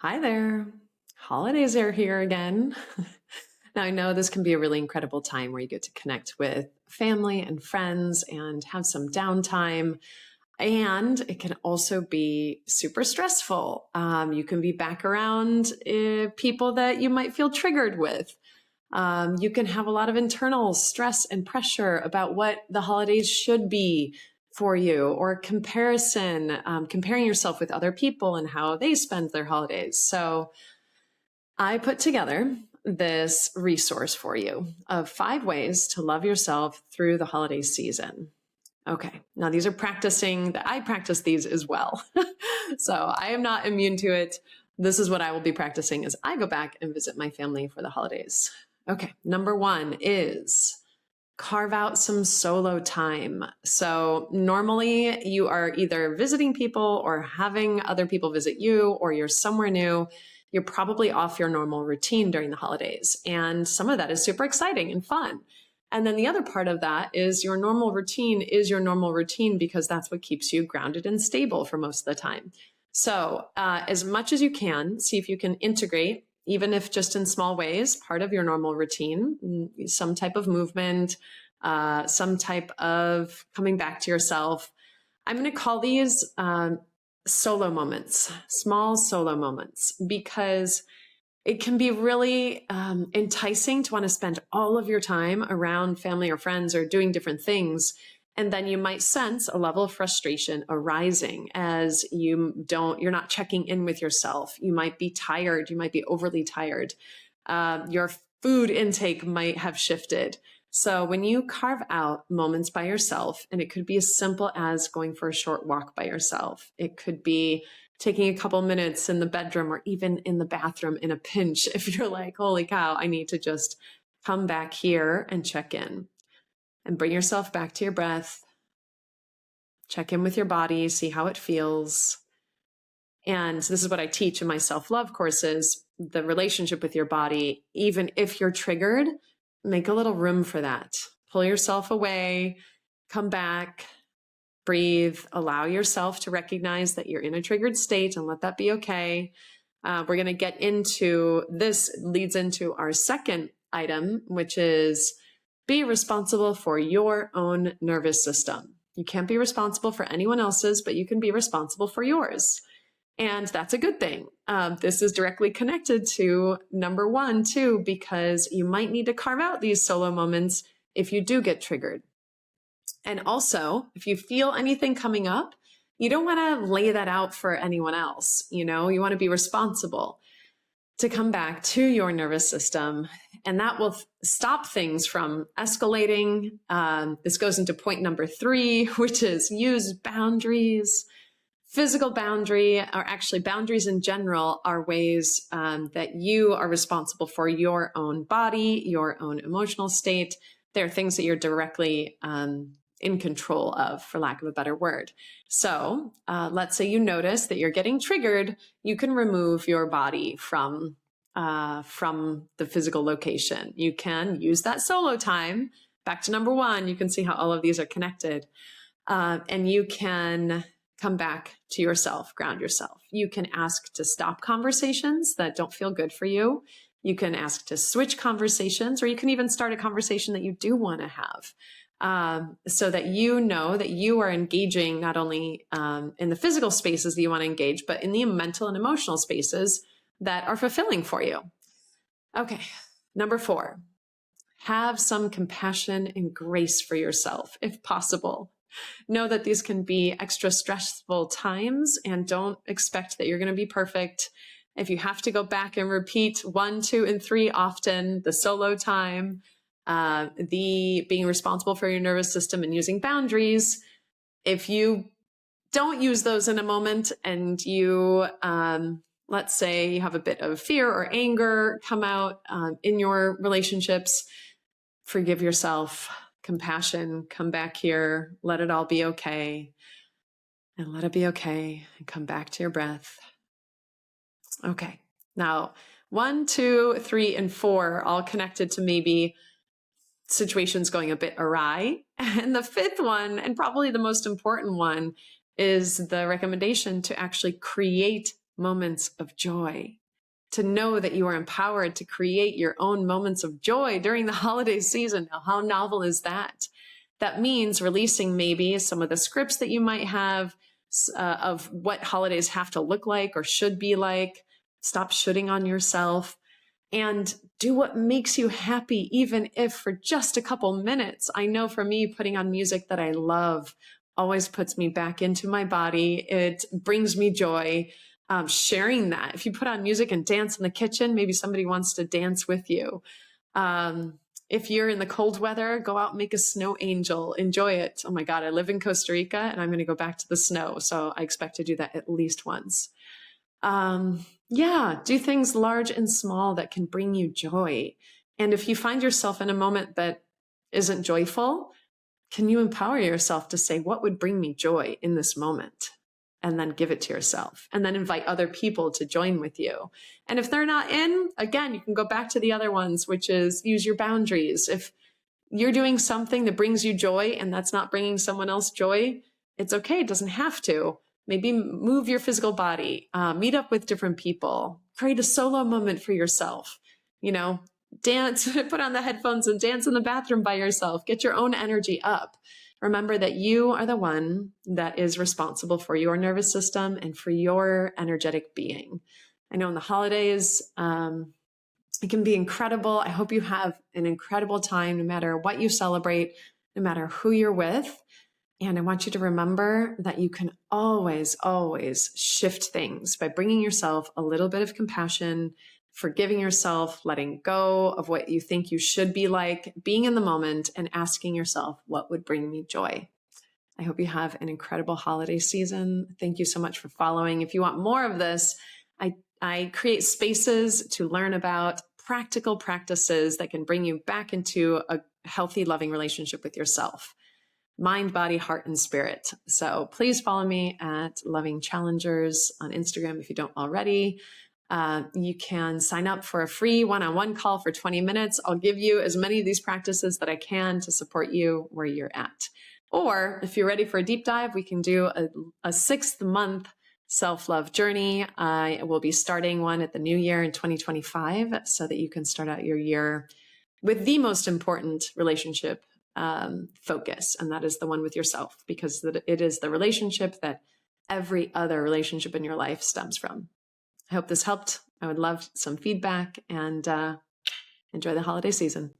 Hi there. Holidays are here again. Now, I know this can be a really incredible time where you get to connect with family and friends and have some downtime. And it can also be super stressful. You can be back around people that you might feel triggered with. You can have a lot of internal stress and pressure about what the holidays should be for you, or comparison, comparing yourself with other people and how they spend their holidays. So I put together this resource for you of 5 ways to love yourself through the holiday season. Okay, now these are practicing that I practice these as well. So I am not immune to it. This is what I will be practicing as I go back and visit my family for the holidays. Okay, number 1 is carve out some solo time. So normally you are either visiting people or having other people visit you, or you're somewhere new. You're probably off your normal routine during the holidays. And some of that is super exciting and fun. And then the other part of that is your normal routine is your normal routine because that's what keeps you grounded and stable for most of the time. So as much as you can, see if you can integrate, even if just in small ways, part of your normal routine, some type of movement, some type of coming back to yourself. I'm going to call these solo moments, small solo moments, because it can be really enticing to want to spend all of your time around family or friends or doing different things. And then you might sense a level of frustration arising as you're not checking in with yourself. You might be tired. You might be overly tired. Your food intake might have shifted. So when you carve out moments by yourself, and it could be as simple as going for a short walk by yourself. It could be taking a couple minutes in the bedroom or even in the bathroom in a pinch. If you're like, holy cow, I need to just come back here and check in and bring yourself back to your breath. Check in with your body, see how it feels. And this is what I teach in my self-love courses, the relationship with your body. Even if you're triggered, make a little room for that. Pull yourself away, come back, breathe, allow yourself to recognize that you're in a triggered state and let that be okay. We're going to get into this, leads into our second item, which is be responsible for your own nervous system. You can't be responsible for anyone else's, but you can be responsible for yours. And that's a good thing. This is directly connected to number 1 too, because you might need to carve out these solo moments if you do get triggered. And also, if you feel anything coming up, you don't want to lay that out for anyone else. You want to be responsible to come back to your nervous system, and that will stop things from escalating. This goes into point number 3, which is use boundaries. Physical boundary, or actually boundaries in general, are ways that you are responsible for your own body, your own emotional state. They're things that you're directly in control of, for lack of a better word. So let's say you notice that you're getting triggered, you can remove your body from the physical location. You can use that solo time. Back to number 1, you can see how all of these are connected. And you can come back to yourself, ground yourself. You can ask to stop conversations that don't feel good for you. You can ask to switch conversations, or you can even start a conversation that you do want to have, so that you know that you are engaging not only in the physical spaces that you want to engage, but in the mental and emotional spaces that are fulfilling for you. Okay, number 4, have some compassion and grace for yourself, if possible. Know that these can be extra stressful times, and don't expect that you're going to be perfect. If you have to go back and repeat 1, 2, and 3 often, the solo time, the being responsible for your nervous system and using boundaries, if you don't use those in a moment and you, let's say you have a bit of fear or anger come out in your relationships, forgive yourself. Compassion, come back here, let it all be okay, and let it be okay, and come back to your breath. Okay, now 1, 2, 3, and 4 all connected to maybe situations going a bit awry. And the 5th one, and probably the most important one, is the recommendation to actually create moments of joy, to know that you are empowered to create your own moments of joy during the holiday season. Now, how novel is that? That means releasing maybe some of the scripts that you might have of what holidays have to look like or should be like. Stop shooting on yourself and do what makes you happy, even if for just a couple minutes. I know for me, putting on music that I love always puts me back into my body. It brings me joy. Sharing that. If you put on music and dance in the kitchen, maybe somebody wants to dance with you. If you're in the cold weather, go out and make a snow angel. Enjoy it. Oh my God, I live in Costa Rica and I'm going to go back to the snow. So I expect to do that at least once. Yeah, do things large and small that can bring you joy. And if you find yourself in a moment that isn't joyful, can you empower yourself to say, what would bring me joy in this moment? And then give it to yourself, and then invite other people to join with you. And if they're not in, again, you can go back to the other ones, which is use your boundaries. If you're doing something that brings you joy and that's not bringing someone else joy, it's okay. It doesn't have to. Maybe move your physical body, meet up with different people, create a solo moment for yourself, dance, put on the headphones and dance in the bathroom by yourself, get your own energy up. Remember that you are the one that is responsible for your nervous system and for your energetic being. I know in the holidays, it can be incredible. I hope you have an incredible time, no matter what you celebrate, no matter who you're with. And I want you to remember that you can always, always shift things by bringing yourself a little bit of compassion, forgiving yourself, letting go of what you think you should be like, being in the moment and asking yourself, what would bring me joy? I hope you have an incredible holiday season. Thank you so much for following. If you want more of this, I create spaces to learn about practical practices that can bring you back into a healthy, loving relationship with yourself. Mind, body, heart, and spirit. So please follow me at Loving Challengers on Instagram if you don't already. You can sign up for a free one-on-one call for 20 minutes. I'll give you as many of these practices that I can to support you where you're at. Or if you're ready for a deep dive, we can do a 6-month self-love journey. I will be starting one at the new year in 2025 so that you can start out your year with the most important relationship focus, and that is the one with yourself, because it is the relationship that every other relationship in your life stems from. I hope this helped. I would love some feedback, and enjoy the holiday season.